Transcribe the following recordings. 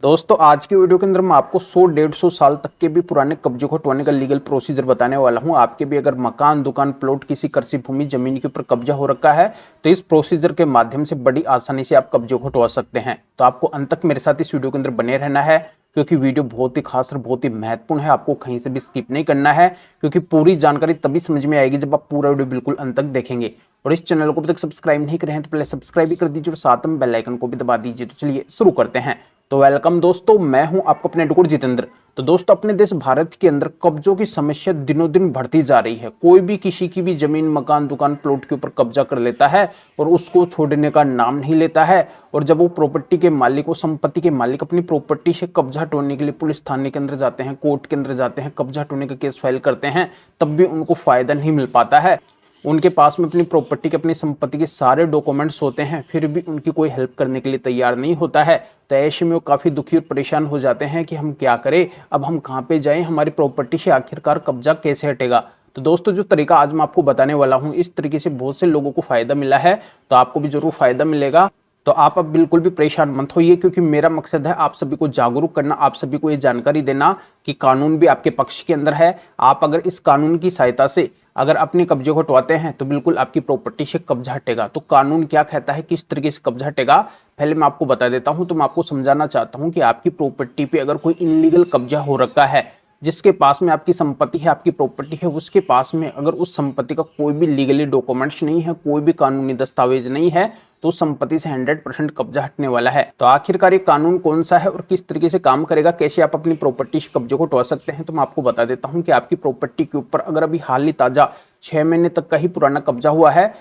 दोस्तों आज की वीडियो के अंदर मैं आपको 100-150 साल तक के भी पुराने कब्जे को हटवाने का लीगल प्रोसीजर बताने वाला हूं। आपके भी अगर मकान, दुकान, प्लॉट, किसी कृषि भूमि, जमीन के ऊपर कब्जा हो रखा है तो इस प्रोसीजर के माध्यम से बड़ी आसानी से आप कब्जे को हटवा सकते हैं। तो आपको अंत तक मेरे साथ इस वीडियो के अंदर बने रहना है, क्योंकि वीडियो बहुत ही खास और बहुत ही महत्वपूर्ण है। आपको कहीं से भी स्किप नहीं करना है, क्योंकि पूरी जानकारी तभी समझ में आएगी जब आप पूरा वीडियो बिल्कुल अंत तक देखेंगे। और इस चैनल को अभी तक सब्सक्राइब नहीं करे हैं तो पहले सब्सक्राइब भी कर दीजिए और साथ में बेल आइकन को भी दबा दीजिए। तो चलिए शुरू करते हैं। तो वेलकम दोस्तों, मैं हूं आपका अपने एडवोकेट जितेंद्र। तो दोस्तों अपने देश भारत के अंदर कब्जों की समस्या दिनों दिन बढ़ती जा रही है। कोई भी किसी की भी जमीन, मकान, दुकान, प्लॉट के ऊपर कब्जा कर लेता है और उसको छोड़ने का नाम नहीं लेता है। और जब वो प्रॉपर्टी के मालिक, वो संपत्ति के मालिक अपनी प्रॉपर्टी से कब्जा हटवाने के लिए पुलिस थाने के अंदर जाते हैं, कोर्ट के अंदर जाते हैं, कब्जा हटवाने का केस फाइल करते हैं, तब भी उनको फायदा नहीं मिल पाता है। उनके पास में अपनी प्रॉपर्टी के, अपनी संपत्ति के सारे डॉक्यूमेंट्स होते हैं, फिर भी उनकी कोई हेल्प करने के लिए तैयार नहीं होता है। तो ऐसे में वो काफ़ी दुखी और परेशान हो जाते हैं कि हम क्या करें, अब हम कहाँ पे जाएं, हमारी प्रॉपर्टी से आखिरकार कब्जा कैसे हटेगा। तो दोस्तों जो तरीका आज मैं आपको बताने वाला हूँ, इस तरीके से बहुत से लोगों को फायदा मिला है, तो आपको भी जरूर फायदा मिलेगा। तो आप अब बिल्कुल भी परेशान मत होइए, क्योंकि मेरा मकसद है आप सभी को जागरूक करना, आप सभी को ये जानकारी देना कि कानून भी आपके पक्ष के अंदर है। आप अगर इस कानून की सहायता से अगर अपने कब्जे को हटवाते हैं तो बिल्कुल आपकी प्रॉपर्टी से कब्जा हटेगा। तो कानून क्या कहता है, किस तरीके से कब्जा हटेगा, पहले मैं आपको बता देता हूं। तो मैं आपको समझाना चाहता हूं कि आपकी प्रॉपर्टी पे अगर कोई इनलीगल कब्जा हो रखा है, जिसके पास में आपकी संपत्ति है, आपकी प्रॉपर्टी है, उसके पास में अगर उस संपत्ति का कोई भी लीगली डॉक्यूमेंट्स नहीं है, कोई भी कानूनी दस्तावेज नहीं है, तो उस संपत्ति से 100% कब्जा हटने वाला है। तो आखिरकार ये कानून कौन सा है और किस तरीके से काम करेगा, कैसे आप अपनी प्रॉपर्टी से कब्जे को हटवा सकते हैं, तो मैं आपको बता देता हूं कि आपकी प्रॉपर्टी के ऊपर अगर अभी हाल ही ताजा 6 महीने तक का ही पुराना कब्जा हुआ है,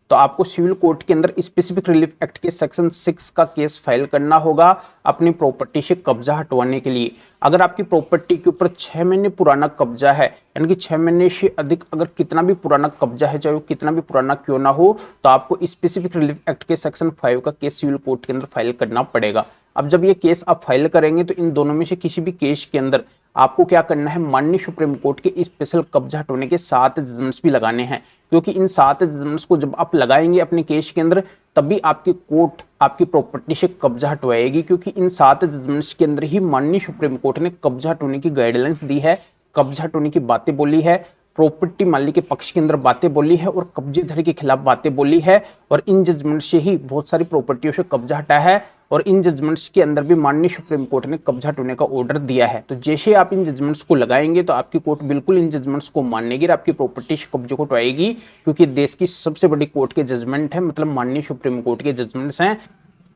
तो आपको सिविल कोर्ट के अंदर स्पेसिफिक रिलीफ एक्ट के सेक्शन 6 का केस फाइल करना होगा अपनी प्रॉपर्टी से कब्जा हटवाने के लिए। अगर आपकी प्रॉपर्टी के ऊपर 6 महीने पुराना कब्जा है, यानी कि 6 महीने से अधिक अगर कितना भी पुराना कब्जा है, चाहे वो कितना भी पुराना क्यों ना हो, तो आपको स्पेसिफिक रिलीफ एक्ट के सेक्शन 5 का केस सिविल कोर्ट के अंदर फाइल करना पड़ेगा। अब जब ये केस आप फाइल करेंगे तो इन दोनों में से किसी भी केस के अंदर आपको क्या करना है, माननीय सुप्रीम कोर्ट के स्पेशल कब्जा हटवाने के 7 जजमेंट्स भी लगाने हैं, क्योंकि इन 7 जजमेंट्स को जब आप लगाएंगे अपने केस के अंदर, तभी आपकी कोर्ट आपकी प्रॉपर्टी से कब्जा हटवाएगी। क्योंकि इन 7 जजमेंट्स के अंदर ही माननीय सुप्रीम कोर्ट ने कब्जा हटवाने की गाइडलाइंस दी है, कब्जा हटवाने की बातें बोली है, प्रॉपर्टी मालिक के पक्ष के अंदर बातें बोली है और कब्जेदार के खिलाफ बातें बोली है। और इन जजमेंट से ही बहुत सारी प्रॉपर्टियों से कब्जा हटा है और इन जजमेंट्स के अंदर भी माननीय सुप्रीम कोर्ट ने कब्जा हटवाने का ऑर्डर दिया है। तो जैसे आप इन जजमेंट्स को लगाएंगे तो आपकी कोर्ट बिल्कुल इन जजमेंट्स को मानेगी और आपकी प्रॉपर्टी से कब्जे को हटवाएगी, क्योंकि देश की सबसे बड़ी कोर्ट के जजमेंट है, मतलब माननीय सुप्रीम कोर्ट के जजमेंट्स हैं,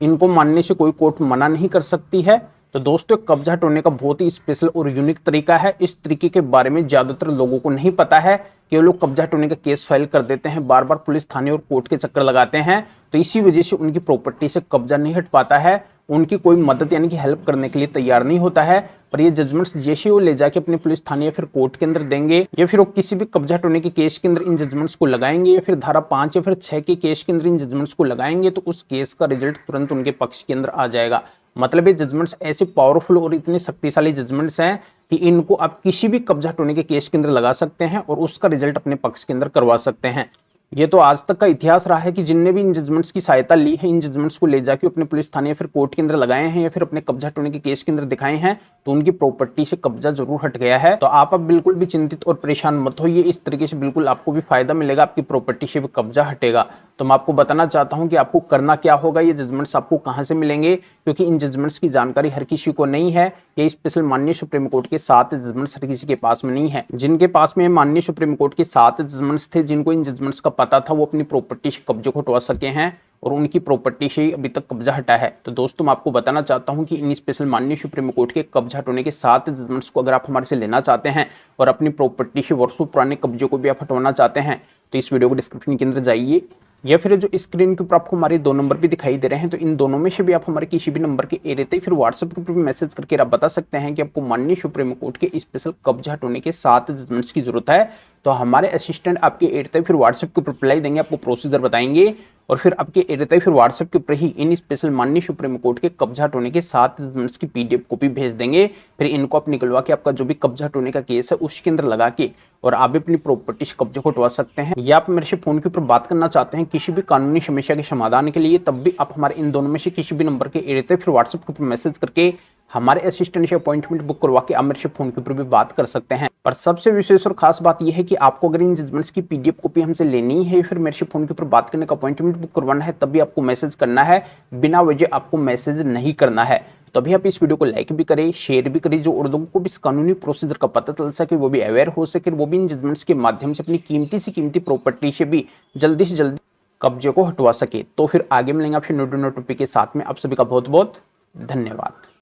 इनको मानने से कोई कोर्ट मना नहीं कर सकती है। तो दोस्तों कब्जा हटवाने का बहुत ही स्पेशल और यूनिक तरीका है। इस तरीके के बारे में ज्यादातर लोगों को नहीं पता है कि वो लोग कब्जा हटवाने का केस फाइल कर देते हैं, बार बार पुलिस थाने और कोर्ट के चक्कर लगाते हैं, तो इसी वजह से उनकी प्रॉपर्टी से कब्जा नहीं हट पाता है, उनकी कोई मदद यानी कि हेल्प करने के लिए तैयार नहीं होता है। पर ये जजमेंट्स जैसे वो ले जाके अपने पुलिस थाने या फिर कोर्ट के अंदर देंगे, या फिर वो किसी भी कब्जा हटवाने के केस के अंदर इन जजमेंट्स को लगाएंगे, या फिर धारा 5 या फिर 6 के केस के अंदर इन जजमेंट्स को लगाएंगे, तो उस केस का रिजल्ट तुरंत उनके पक्ष के अंदर आ जाएगा। मतलब ये जजमेंट्स ऐसे पावरफुल और इतने शक्तिशाली जजमेंट्स हैं कि इनको आप किसी भी कब्जा हटवाने के केस के अंदर लगा सकते हैं और उसका रिजल्ट अपने पक्ष के अंदर करवा सकते हैं। ये तो आज तक का इतिहास रहा है कि जिनने भी इन जजमेंट्स की सहायता ली है, इन जजमेंट्स को ले जाके अपने पुलिस थाने या फिर कोर्ट के अंदर लगाए हैं या फिर अपने कब्जा हटवाने के केस के अंदर दिखाए हैं, तो उनकी प्रॉपर्टी से कब्जा जरूर हट गया है। तो आप अब बिल्कुल भी चिंतित और परेशान मत होइए, इस तरीके से बिल्कुल आपको भी फायदा मिलेगा, आपकी प्रॉपर्टी से भी कब्जा हटेगा। तो मैं आपको बताना चाहता हूं कि आपको करना क्या होगा, ये जजमेंट्स आपको कहां से मिलेंगे, क्योंकि इन जजमेंट्स की जानकारी हर किसी को नहीं है। ये स्पेशल माननीय सुप्रीम कोर्ट के 7 जजमेंट्स हर किसी के पास में नहीं है। जिनके पास में माननीय सुप्रीम कोर्ट के 7 जजमेंट्स थे, जिनको इन जजमेंट्स का पता था, वो अपनी प्रॉपर्टी से कब्जे को हटवा सके हैं और उनकी प्रॉपर्टी से ही अभी तक कब्जा हटा है। तो दोस्तों मैं आपको बताना चाहता हूं कि इन स्पेशल माननीय सुप्रीम कोर्ट के कब्जा हटवाने के 7 जजमेंट्स को अगर आप हमारे से लेना चाहते हैं और अपनी प्रॉपर्टी से वर्षों पुराने कब्जे को भी आप हटवाना चाहते हैं, तो इस वीडियो को डिस्क्रिप्शन के अंदर जाइए, या फिर जो स्क्रीन के ऊपर आपको हमारे 2 नंबर भी दिखाई दे रहे हैं, तो इन दोनों में से भी आप हमारे किसी भी नंबर के एरिया फिर व्हाट्सएप के ऊपर भी मैसेज करके आप बता सकते हैं कि आपको माननीय सुप्रीम कोर्ट के स्पेशल कब्जा हटवाने के 7 जजमेंट्स की जरूरत है। तो हमारे असिस्टेंट आपके एरिया फिर व्हाट्सएप के ऊपर रिप्लाई देंगे, आपको प्रोसीजर बताएंगे और फिर आपके एरिया फिर व्हाट्सएप के ऊपर ही इन स्पेशल माननीय सुप्रीम कोर्ट के कब्जा हटवाने के 7 जजमेंट्स की पीडीएफ कॉपी भेज देंगे। फिर इनको आप निकलवा के आपका जो भी कब्जा हटवाने का केस है उसके अंदर लगा के और आप भी अपनी प्रॉपर्टी से कब्जे को हटवा सकते हैं। या आप मेरे से फोन के ऊपर बात करना चाहते हैं किसी भी कानूनी समस्या के समाधान के लिए, तब भी आप हमारे इन दोनों में से किसी भी नंबर के एरिया फिर व्हाट्सएप के ऊपर मैसेज करके हमारे असिस्टेंट से अपॉइंटमेंट बुक करवा के आप मेरे से फोन के ऊपर भी बात कर सकते हैं। पर सबसे विशेष और खास बात यह है कि आपको अगर इन जजमेंट्स की पीडीएफ कॉपी हमसे लेनी है, फिर मेरे से फोन के ऊपर बात करने का अपॉइंटमेंट बुक करवाना है, तभी आपको मैसेज करना है, बिना वजह आपको मैसेज नहीं करना है। तभी आप इस वीडियो को लाइक भी करें, शेयर भी करें, जो और लोगों को भी इस कानूनी प्रोसीजर का पता चल सके, वो भी अवेयर हो सके, वो भी इन जजमेंट्स के माध्यम से अपनी कीमती से कीमती प्रॉपर्टी से भी जल्दी से जल्दी कब्जे को हटवा सके। तो फिर आगे मिलेंगे आपसे नोट टॉपिक के साथ में। आप सभी का बहुत बहुत धन्यवाद।